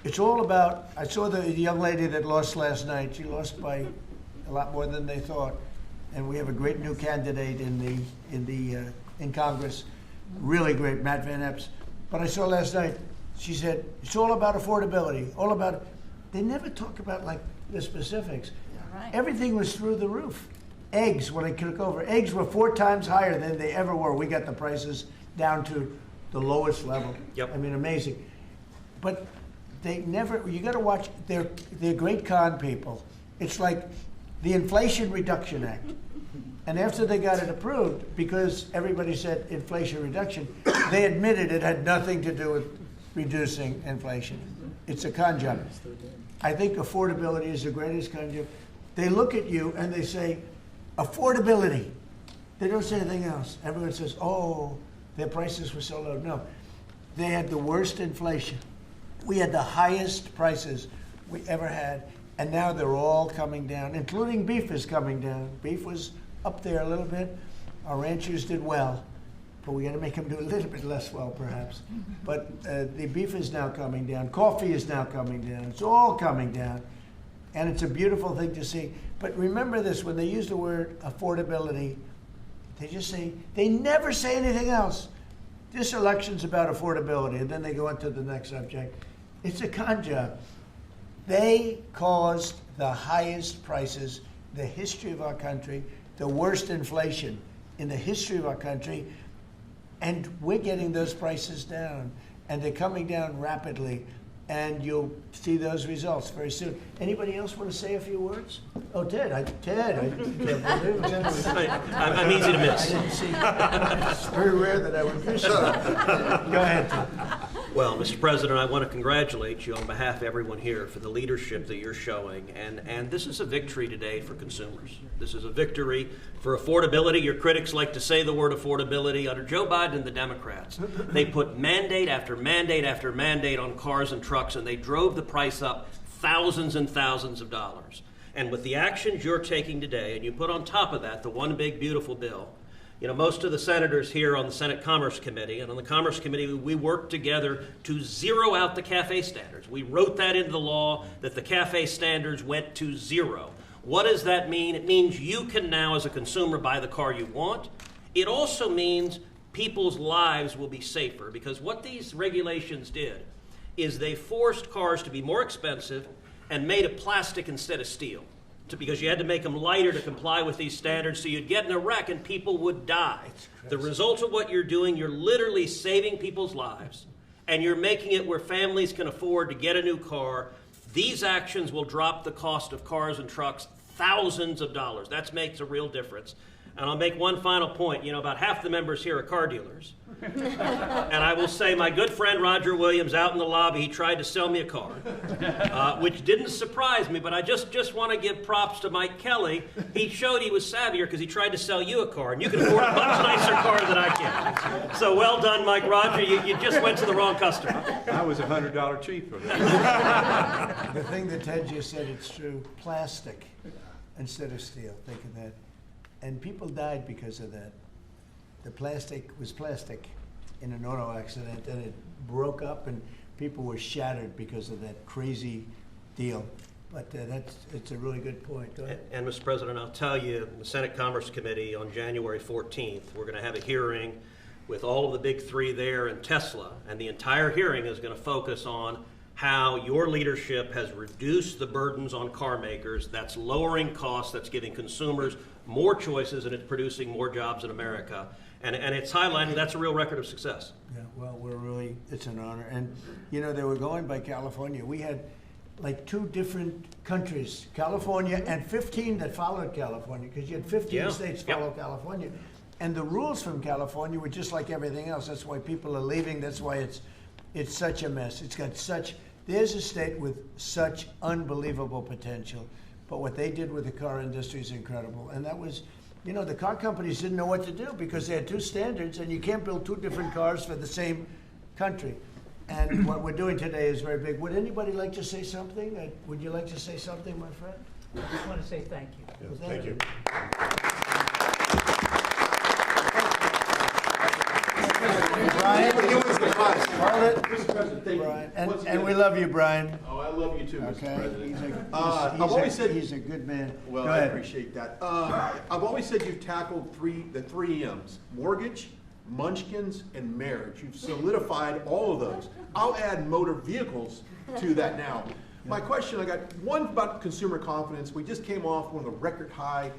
It's all about, I saw the young lady that lost last night. She lost by a lot more than they thought. And we have a great new candidate in Congress, really great, Matt Van Epps. But I saw last night, she said, it's all about affordability, all about, they never talk about like the specifics. Right. Everything was through the roof. Eggs, when I took over, eggs were 4 times higher than they ever were. We got the prices down to the lowest level. Yep. I mean, amazing. But they never, you gotta watch, they're great con people. It's like the Inflation Reduction Act. And after they got it approved, because everybody said inflation reduction, they admitted it had nothing to do with reducing inflation. It's a con job. I think affordability is the greatest con job. They look at you and they say, affordability. They don't say anything else. Everyone says, oh, their prices were so low. No, they had the worst inflation. We had the highest prices we ever had, and now they're all coming down, including beef is coming down. Beef was up there a little bit. Our ranchers did well, but we got to make them do a little bit less well, perhaps. But the beef is now coming down. Coffee is now coming down. It's all coming down, and it's a beautiful thing to see. But remember this, when they use the word affordability, they just say, they never say anything else. This election's about affordability, and then they go into the next subject. It's a con job. They caused the highest prices in the history of our country, the worst inflation in the history of our country, and we're getting those prices down, and they're coming down rapidly, and you'll see those results very soon. Anybody else want to say a few words? Oh, Ted, I can't believe it. I'm easy to miss. I didn't see. It's very rare that I would miss it. Go ahead, Ted. Well, Mr. President, I want to congratulate you on behalf of everyone here for the leadership that you're showing. And this is a victory today for consumers. This is a victory for affordability. Your critics like to say the word affordability. Under Joe Biden and the Democrats, they put mandate after mandate after mandate on cars and trucks, and they drove the price up thousands and thousands of dollars. And with the actions you're taking today, and you put on top of that the one big beautiful bill, you know, most of the senators here on the Senate Commerce Committee, and on the Commerce Committee, we worked together to zero out the CAFE standards. We wrote that into the law that the CAFE standards went to zero. What does that mean? It means you can now, as a consumer, buy the car you want. It also means people's lives will be safer, because what these regulations did is they forced cars to be more expensive and made of plastic instead of steel, because you had to make them lighter to comply with these standards, so you'd get in a wreck and people would die. The result of what you're doing, you're literally saving people's lives, and you're making it where families can afford to get a new car. These actions will drop the cost of cars and trucks thousands of dollars. That makes a real difference. And I'll make one final point. You know, about half the members here are car dealers. And I will say my good friend Roger Williams out in the lobby, he tried to sell me a car, which didn't surprise me, but I just want to give props to Mike Kelly. He showed he was savvier because he tried to sell you a car, and you can afford a much nicer car than I can. So well done, Mike Roger. You just went to the wrong customer. I was $100 cheaper. The thing that Ted just said, it's true. Plastic instead of steel. Think of that. And people died because of that. The plastic was plastic in an auto accident, and it broke up, and people were shattered because of that crazy deal. But it's a really good point. Go ahead. And Mr. President, I'll tell you, the Senate Commerce Committee on January 14th, we're going to have a hearing with all of the big three there and Tesla, and the entire hearing is going to focus on how your leadership has reduced the burdens on car makers. That's lowering costs, that's giving consumers more choices, and it's producing more jobs in America. And it's highlighting that's a real record of success. Yeah, well, it's an honor. And, you know, they were going by California. We had like 2 different countries, California and 15 that followed California, because you had 15 states follow California. And the rules from California were just like everything else. That's why people are leaving. That's why it's such a mess. It's got there's a state with such unbelievable potential. But what they did with the car industry is incredible. And that was, you know, the car companies didn't know what to do because they had 2 standards, and you can't build 2 different cars for the same country. And what we're doing today is very big. Would anybody like to say something? Would you like to say something, my friend? I just want to say thank you. Yeah, thank you. Brian, Brian, and we love you, Brian. Oh, I love you too, Mr. Okay, President. he's a good man. Well, Go I ahead. appreciate that. I've always said you've tackled the three M's: mortgage, munchkins, and marriage. You've solidified all of those. I'll add motor vehicles to that now. My question, I got one about consumer confidence. We just came off one of the record high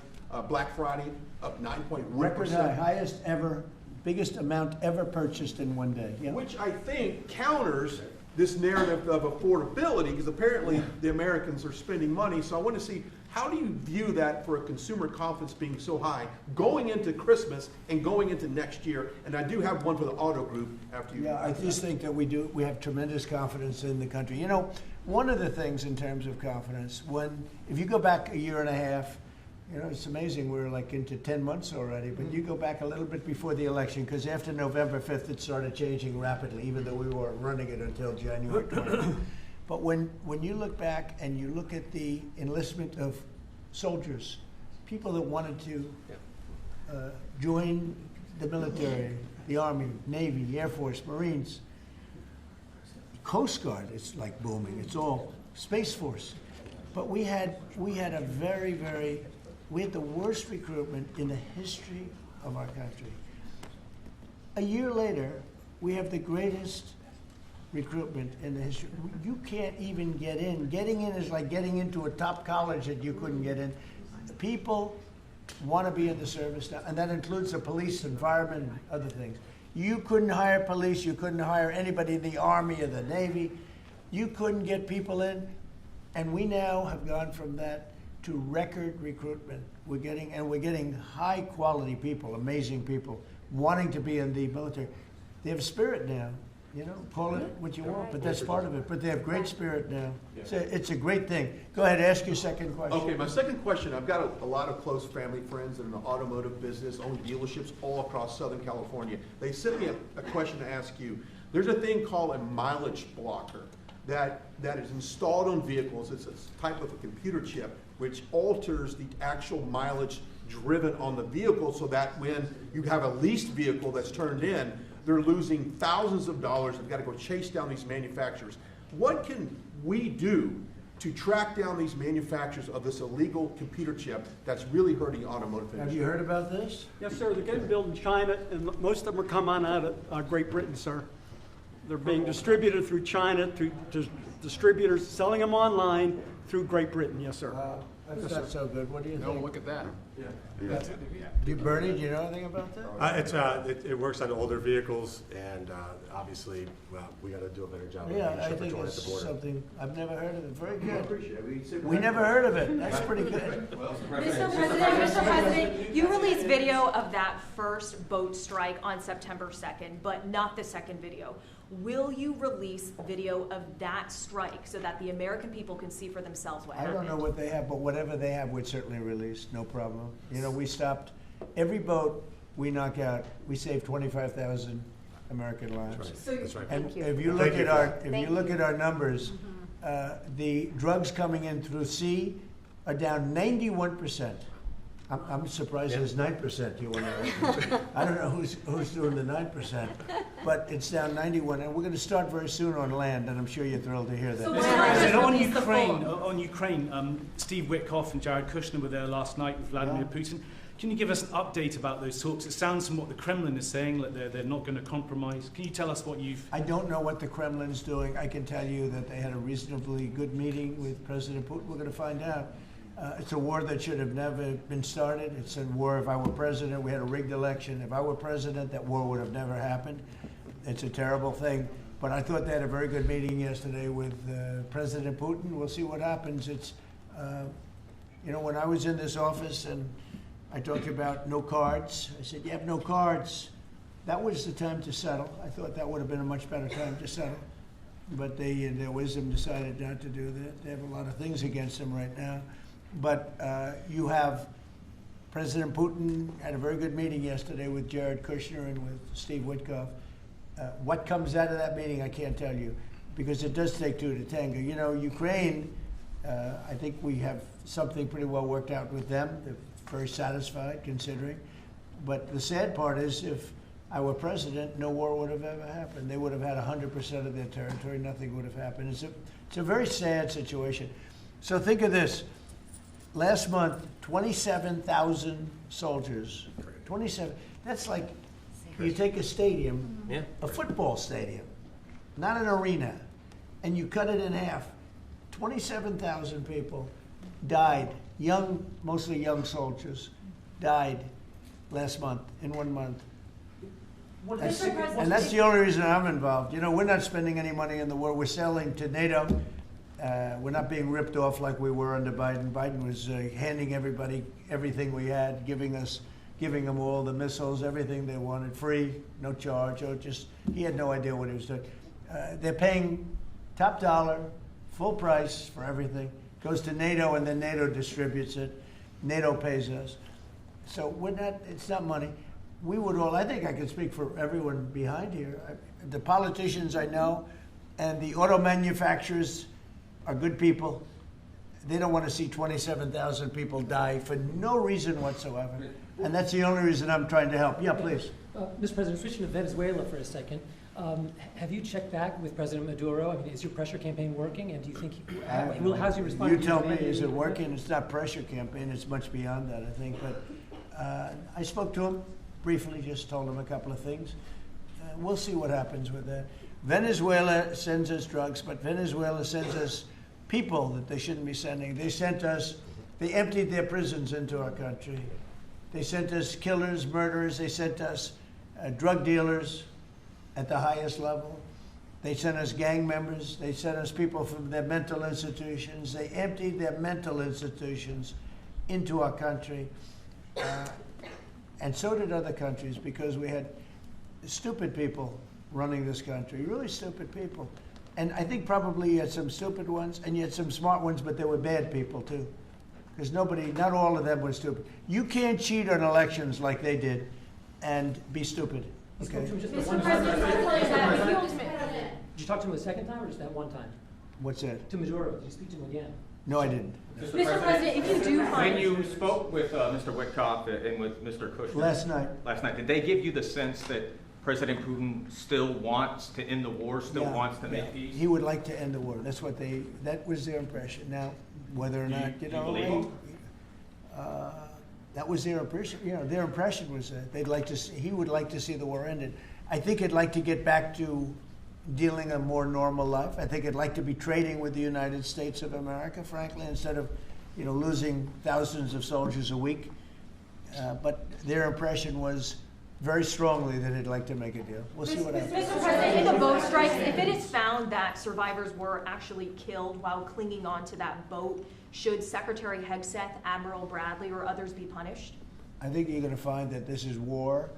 Black Friday, up 9.1%. Record high, highest ever, biggest amount ever purchased in one day. Yeah. Which I think counters this narrative of affordability, because apparently the Americans are spending money. So I want to see, how do you view that for a consumer confidence being so high going into Christmas and going into next year? And I do have one for the auto group after you. Yeah, I just think that we have tremendous confidence in the country. You know, one of the things in terms of confidence, if you go back a year and a half, you know, it's amazing, we're like into 10 months already, but you go back a little bit before the election, because after November 5th, it started changing rapidly, even though we weren't running it until January 20th. But when you look back and you look at the enlistment of soldiers, people that wanted to join the military, the Army, Navy, Air Force, Marines, Coast Guard, it's like booming, it's all Space Force. But we had the worst recruitment in the history of our country. A year later, we have the greatest recruitment in the history. You can't even get in. Getting in is like getting into a top college that you couldn't get in. People want to be in the service now, and that includes the police, environment, and other things. You couldn't hire police, you couldn't hire anybody in the Army or the Navy. You couldn't get people in, and we now have gone from that to record recruitment. We're getting high quality people, amazing people, wanting to be in the military. They have spirit now, you know, call it what you want, but that's part of it. But they have great spirit now. It's a great thing. Go ahead, ask your second question. Okay, my second question, I've got a lot of close family friends that are in the automotive business, own dealerships all across Southern California. They sent me a question to ask you. There's a thing called a mileage blocker that is installed on vehicles. It's a type of a computer chip which alters the actual mileage driven on the vehicle, so that when you have a leased vehicle that's turned in, they're losing thousands of dollars. They've got to go chase down these manufacturers. What can we do to track down these manufacturers of this illegal computer chip that's really hurting the automotive industry? Have you heard about this? Yes, sir. They're getting built in China, and most of them are coming out of Great Britain, sir. They're being distributed through China, through distributors selling them online through Great Britain. Yes, sir. That's not so good. What do you think? Look at that. Bernie, do you know anything about that? It works on older vehicles, and obviously, well, we got to do a better job. Yeah, of I making think sure it's at the border. something, I've never heard of it. Very good. Appreciate it. We never heard of it. That's pretty good. Mr. President, you released video of that first boat strike on September 2nd, but not the second video. Will you release video of that strike so that the American people can see for themselves what happened? I don't know what they have, but whatever they have, we'd certainly release, no problem. You know, we stopped, every boat we knock out, we save 25,000 American lives. That's right. And Thank you. if you look at our numbers, the drugs coming in through sea are down 91%. I'm surprised there's 9%. You want to? I don't know who's doing the 9%, but it's down 91, and we're going to start very soon on land, and I'm sure you're thrilled to hear that. On Ukraine, Steve Witkoff and Jared Kushner were there last night with Vladimir Putin. Can you give us an update about those talks? It sounds from what the Kremlin is saying that they're not going to compromise. Can you tell us what you've... I don't know what the Kremlin's doing. I can tell you that they had a reasonably good meeting with President Putin. We're going to find out. It's a war that should have never been started. It's a war, if I were president, we had a rigged election. If I were president, that war would have never happened. It's a terrible thing. But I thought they had a very good meeting yesterday with President Putin. We'll see what happens. It's, you know, when I was in this office and I talked about no cards, I said, you have no cards. That was the time to settle. I thought that would have been a much better time to settle. But they, in their wisdom, decided not to do that. They have a lot of things against them right now. But you have President Putin had a very good meeting yesterday with Jared Kushner and with Steve Witkoff. What comes out of that meeting, I can't tell you, because it does take two to tango. You know, Ukraine, I think we have something pretty well worked out with them. They're very satisfied, considering. But the sad part is, if I were president, no war would have ever happened. They would have had 100% of their territory. Nothing would have happened. It's It's a very sad situation. So think of this. Last month, 27,000 soldiers. 27. That's like you take a stadium, a football stadium, not an arena, and you cut it in half. 27,000 people died, young, mostly young soldiers, died last month, in 1 month. And that's the only reason I'm involved. You know, we're not spending any money in the war. We're selling to NATO. We're not being ripped off like we were under Biden. Biden was handing everybody everything we had, giving them all the missiles, everything they wanted, free, no charge, or just, he had no idea what he was doing. They're paying top dollar, full price for everything. Goes to NATO, and then NATO distributes it. NATO pays us. So we're not, it's not money. We would all, I think I can speak for everyone behind here. The politicians I know and the auto manufacturers are good people. They don't want to see 27,000 people die for no reason whatsoever. And that's the only reason I'm trying to help. Yeah, please. Mr. President, switching to Venezuela for a second. Have you checked back with President Maduro? I mean, is your pressure campaign working? And do you think, how's he responding? You tell me, is it working? It's not pressure campaign. It's much beyond that, I think. But I spoke to him briefly, just told him a couple of things. We'll see what happens with that. Venezuela sends us drugs, but Venezuela sends us people that they shouldn't be sending. They emptied their prisons into our country. They sent us killers, murderers. They sent us drug dealers at the highest level. They sent us gang members. They sent us people from their mental institutions. They emptied their mental institutions into our country. And so did other countries, because we had stupid people running this country, really stupid people. And I think probably you had some stupid ones, and you had some smart ones, but they were bad people too. Because not all of them were stupid. You can't cheat on elections like they did and be stupid. Okay? Mr. President, did you talk to him a second time or just that one time? What's that? To Maduro. Did you speak to him again? No, I didn't. Mr. President, if you do find... When you spoke with Mr. Witkoff and with Mr. Kushner... Last night, did they give you the sense that President Putin still wants to end the war, wants to make peace? He would like to end the war. That was their impression. Now, whether or not, you believe that was their impression. You know, their impression was that he would like to see the war ended. I think he'd like to get back to dealing a more normal life. I think he'd like to be trading with the United States of America, frankly, instead of, losing thousands of soldiers a week. But their impression was very strongly that he'd like to make a deal. We'll see what happens. Mr. President, in the boat strikes, if it is found that survivors were actually killed while clinging onto that boat, should Secretary Hegseth, Admiral Bradley, or others be punished? I think you're going to find that this is war,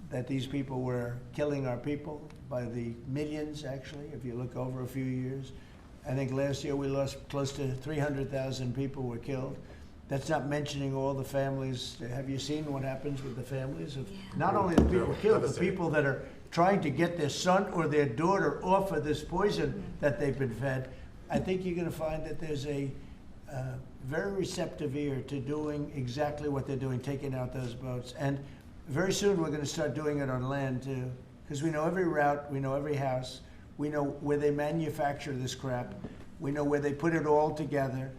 that these people were killing our people by the millions, actually, if you look over a few years. I think last year we lost close to 300,000 people were killed. That's not mentioning all the families. Have you seen what happens with the families of not only the people killed, the people that are trying to get their son or their daughter off of this poison that they've been fed? I think you're going to find that there's a very receptive ear to doing exactly what they're doing, taking out those boats. And very soon we're going to start doing it on land too, because we know every route, we know every house, we know where they manufacture this crap, we know where they put it all together.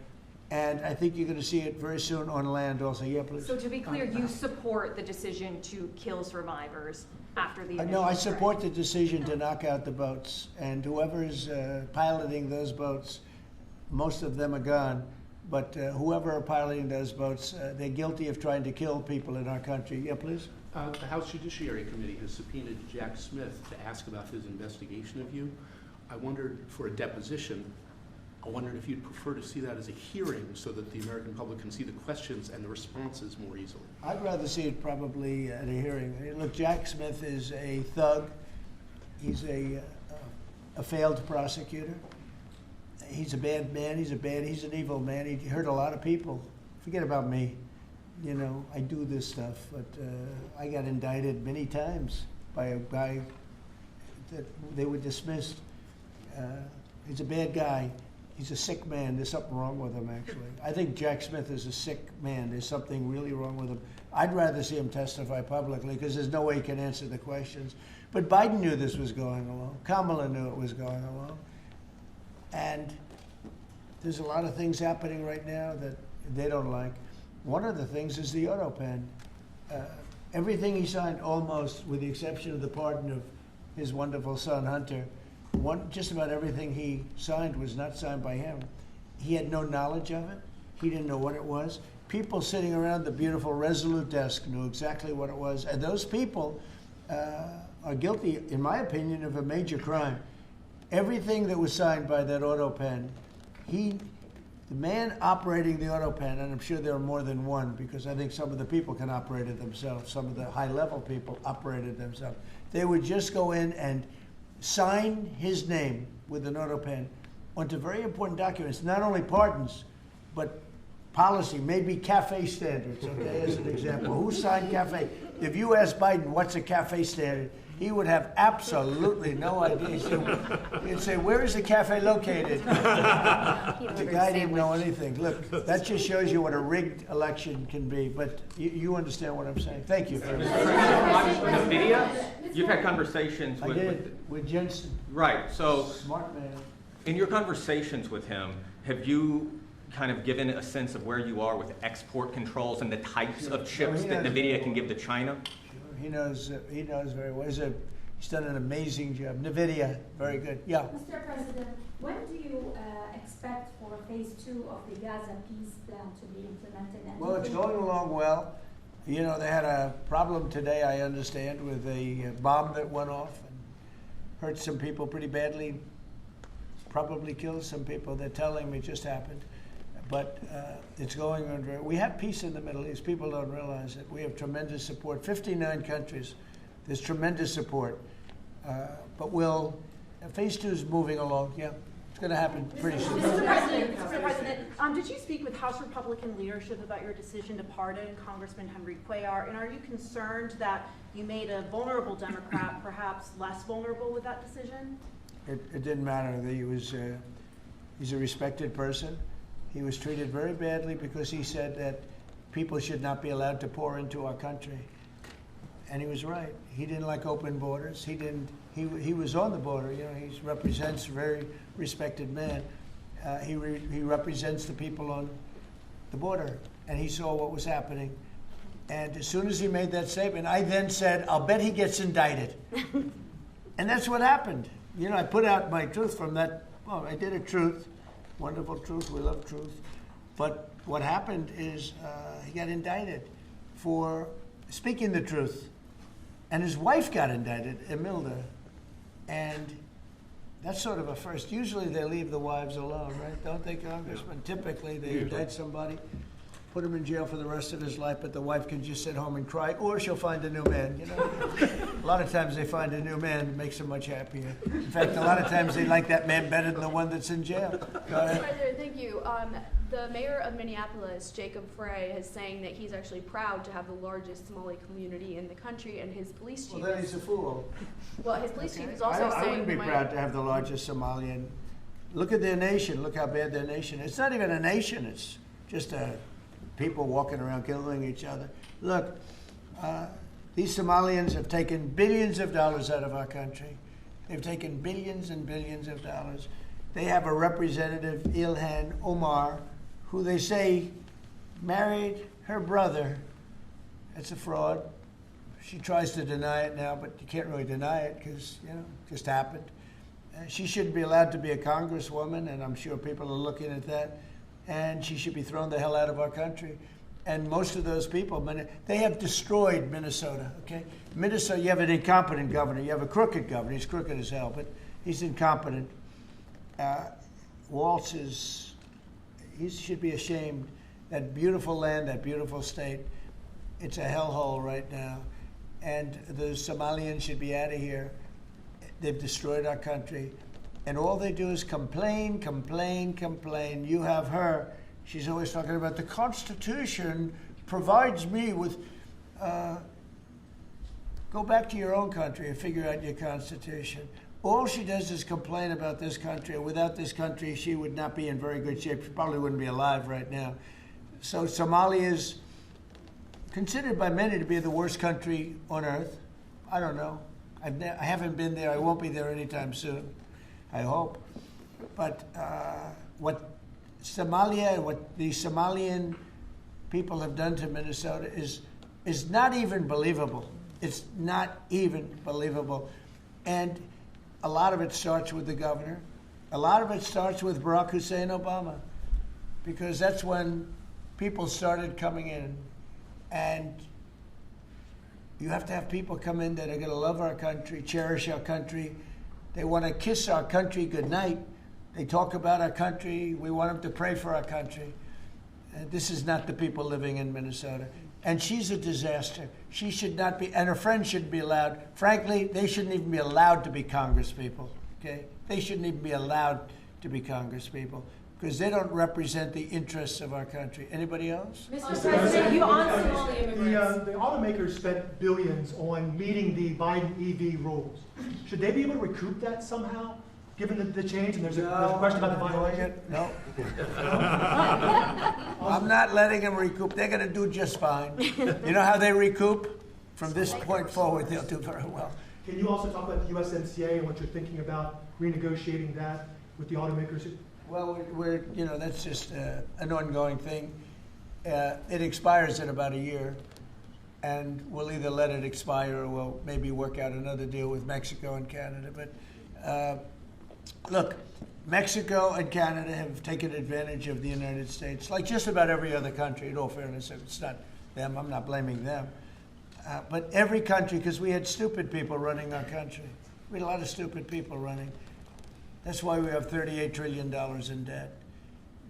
And I think you're going to see it very soon on land also. Yeah, please. So to be clear, you support the decision to kill survivors after the initial No, I strike? support the decision to knock out the boats. And whoever is piloting those boats, most of them are gone. But whoever are piloting those boats, they're guilty of trying to kill people in our country. Yeah, please. The House Judiciary Committee has subpoenaed Jack Smith to ask about his investigation of you. I wondered, for a deposition, I wondered if you'd prefer to see that as a hearing so that the American public can see the questions and the responses more easily. I'd rather see it probably at a hearing. Look, Jack Smith is a thug. He's a failed prosecutor. He's a bad man. He's an evil man. He hurt a lot of people. Forget about me. I do this stuff, but I got indicted many times by a guy that they were dismissed. He's a bad guy. He's a sick man. There's something wrong with him, actually. I think Jack Smith is a sick man. There's something really wrong with him. I'd rather see him testify publicly because there's no way he can answer the questions. But Biden knew this was going along. Kamala knew it was going along. And there's a lot of things happening right now that they don't like. One of the things is the auto pen. Everything he signed, almost, with the exception of the pardon of his wonderful son, Hunter, just about everything he signed was not signed by him. He had no knowledge of it. He didn't know what it was. People sitting around the beautiful Resolute desk knew exactly what it was. And those people are guilty, in my opinion, of a major crime. Everything that was signed by that auto pen, the man operating the auto pen, and I'm sure there are more than one, because I think some of the people can operate it themselves, some of the high-level people operated themselves. They would just go in and sign his name with an auto pen onto very important documents, not only pardons, but policy, maybe CAFE standards, okay, as an example. Who signed CAFE? If you ask Biden what's a CAFE standard, he would have absolutely no idea. He'd say, where is the cafe located? The guy didn't know anything. Look, that just shows you what a rigged election can be. But you understand what I'm saying. Thank you. Mr. President, the video, you've had conversations with Jensen. Right. So, smart man. In your conversations with him, have you kind of given a sense of where you are with export controls and the types of chips that NVIDIA can give to China? He knows very well. He's done an amazing job. NVIDIA, very good. Yeah. Mr. President, when do you expect for phase 2 of the Gaza peace plan to be implemented? And well, it's going along well. You know, they had a problem today, I understand, with a bomb that went off and hurt some people pretty badly, probably killed some people. They're telling me it just happened. But it's going on very. We have peace in the Middle East. People don't realize it. We have tremendous support. 59 countries. There's tremendous support. But phase 2 is moving along. Yeah, it's going to happen pretty soon. Mr. President, did you speak with House Republican leadership about your decision to pardon Congressman Henry Cuellar? And are you concerned that you made a vulnerable Democrat perhaps less vulnerable with that decision? It didn't matter. He's a respected person. He was treated very badly because he said that people should not be allowed to pour into our country. And he was right. He didn't like open borders. He was on the border. You know, he represents a very respected man. He represents the people on the border. And he saw what was happening. And as soon as he made that statement, I then said, I'll bet he gets indicted. And that's what happened. You know, I put out my truth from that. Well, I did a truth. Wonderful truth. We love truth. But what happened is he got indicted for speaking the truth. And his wife got indicted, Imelda. And that's sort of a first. Usually they leave the wives alone, right? Don't they, Congressman? Typically they indict somebody, put him in jail for the rest of his life, but the wife can just sit home and cry, or she'll find a new man, you know? A lot of times they find a new man that makes them much happier. In fact, a lot of times they like that man better than the one that's in jail. Go ahead. Mr. President, thank you. The mayor of Minneapolis, Jacob Frey, is saying that he's actually proud to have the largest Somali community in the country, and his police chief. Well, then he's a fool. Well, his police chief is also saying. I wouldn't be proud to have the largest Somalian. Look at their nation. Look how bad their nation is. It's not even a nation. It's just people walking around killing each other. Look, these Somalians have taken billions of dollars out of our country. They've taken billions and billions of dollars. They have a representative, Ilhan Omar, who they say married her brother. It's a fraud. She tries to deny it now, but you can't really deny it because, you know, it just happened. She shouldn't be allowed to be a congresswoman, and I'm sure people are looking at that. And she should be thrown the hell out of our country. And most of those people, they have destroyed Minnesota, okay? Minnesota, you have an incompetent governor. You have a crooked governor. He's crooked as hell, but he's incompetent. Walz he should be ashamed. That beautiful land, that beautiful state, it's a hellhole right now. And the Somalians should be out of here. They've destroyed our country. And all they do is complain, complain, complain. You have her. She's always talking about the Constitution provides me with, go back to your own country and figure out your Constitution. All she does is complain about this country. Without this country, she would not be in very good shape. She probably wouldn't be alive right now. So Somalia is considered by many to be the worst country on earth. I don't know. I haven't been there. I won't be there anytime soon, I hope. But what Somalia, what the Somalian people have done to Minnesota is not even believable. It's not even believable. And a lot of it starts with the governor. A lot of it starts with Barack Hussein Obama, because that's when people started coming in. And you have to have people come in that are going to love our country, cherish our country. They want to kiss our country goodnight. They talk about our country. We want them to pray for our country. This is not the people living in Minnesota. And she's a disaster. She should not be, and her friends shouldn't be allowed. Frankly, they shouldn't even be allowed to be congresspeople, okay? They shouldn't even be allowed to be congresspeople because they don't represent the interests of our country. Anybody else? Mr. President, you on Somali immigrants. The automakers spent billions on meeting the Biden EV rules. Should they be able to recoup that somehow, given the change? And there's a question about the violation. No. I'm not letting them recoup. They're going to do just fine. You know how they recoup? From this point forward, they'll do very well. Can you also talk about the USMCA and what you're thinking about renegotiating that with the automakers? Well, we're that's just an ongoing thing. It expires in about a year, and we'll either let it expire or we'll maybe work out another deal with Mexico and Canada. But look, Mexico and Canada have taken advantage of the United States, like just about every other country, in all fairness. If it's not them, I'm not blaming them. But every country, because we had stupid people running our country. We had a lot of stupid people running. That's why we have $38 trillion in debt.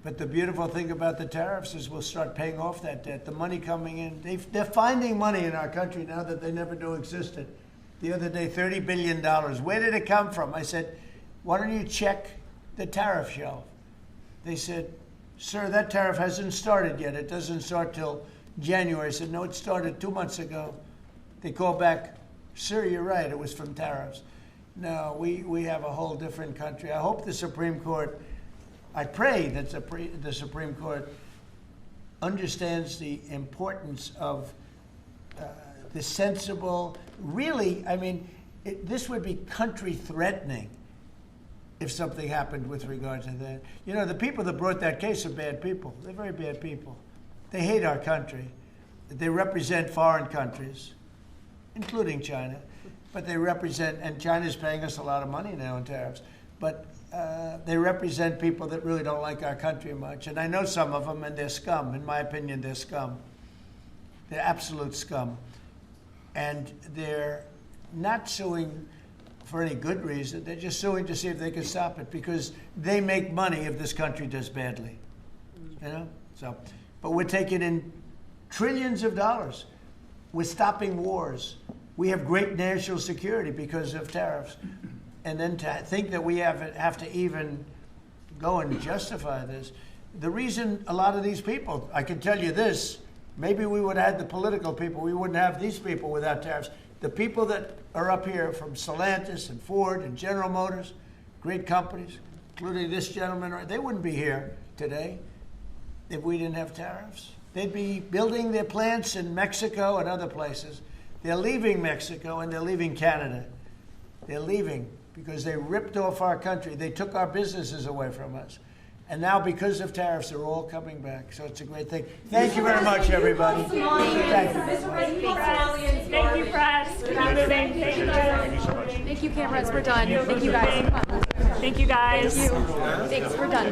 But the beautiful thing about the tariffs is we'll start paying off that debt. The money coming in, they're finding money in our country now that they never knew existed. The other day, $30 billion. Where did it come from? I said, why don't you check the tariff shelf? They said, sir, that tariff hasn't started yet. It doesn't start till January. I said, no, it started 2 months ago. They called back, sir, you're right, it was from tariffs. No, we have a whole different country. I hope the Supreme Court, I pray that the Supreme Court understands the importance of the sensible, really, I mean, this would be country threatening if something happened with regard to that. You know, the people that brought that case are bad people. They're very bad people. They hate our country. They represent foreign countries, including China. But they represent, and China's paying us a lot of money now in tariffs, but they represent people that really don't like our country much. And I know some of them, and they're scum. In my opinion, they're scum. They're absolute scum. And they're not suing for any good reason. They're just suing to see if they can stop it, because they make money if this country does badly. You know? So, but we're taking in trillions of dollars. We're stopping wars. We have great national security because of tariffs. And then to think that we have to even go and justify this. The reason a lot of these people, I can tell you this, maybe we would have had the political people, we wouldn't have these people without tariffs. The people that are up here from Stellantis and Ford and General Motors, great companies, including this gentleman, they wouldn't be here today if we didn't have tariffs. They'd be building their plants in Mexico and other places. They're leaving Mexico and they're leaving Canada. They're leaving because they ripped off our country. They took our businesses away from us. And now because of tariffs, they're all coming back. So it's a great thing. Thank you very much, everybody. Thank you. Thank you, press. Thank you, cameras. We're done. Thank you, guys. Thank you, guys. Thanks, we're done.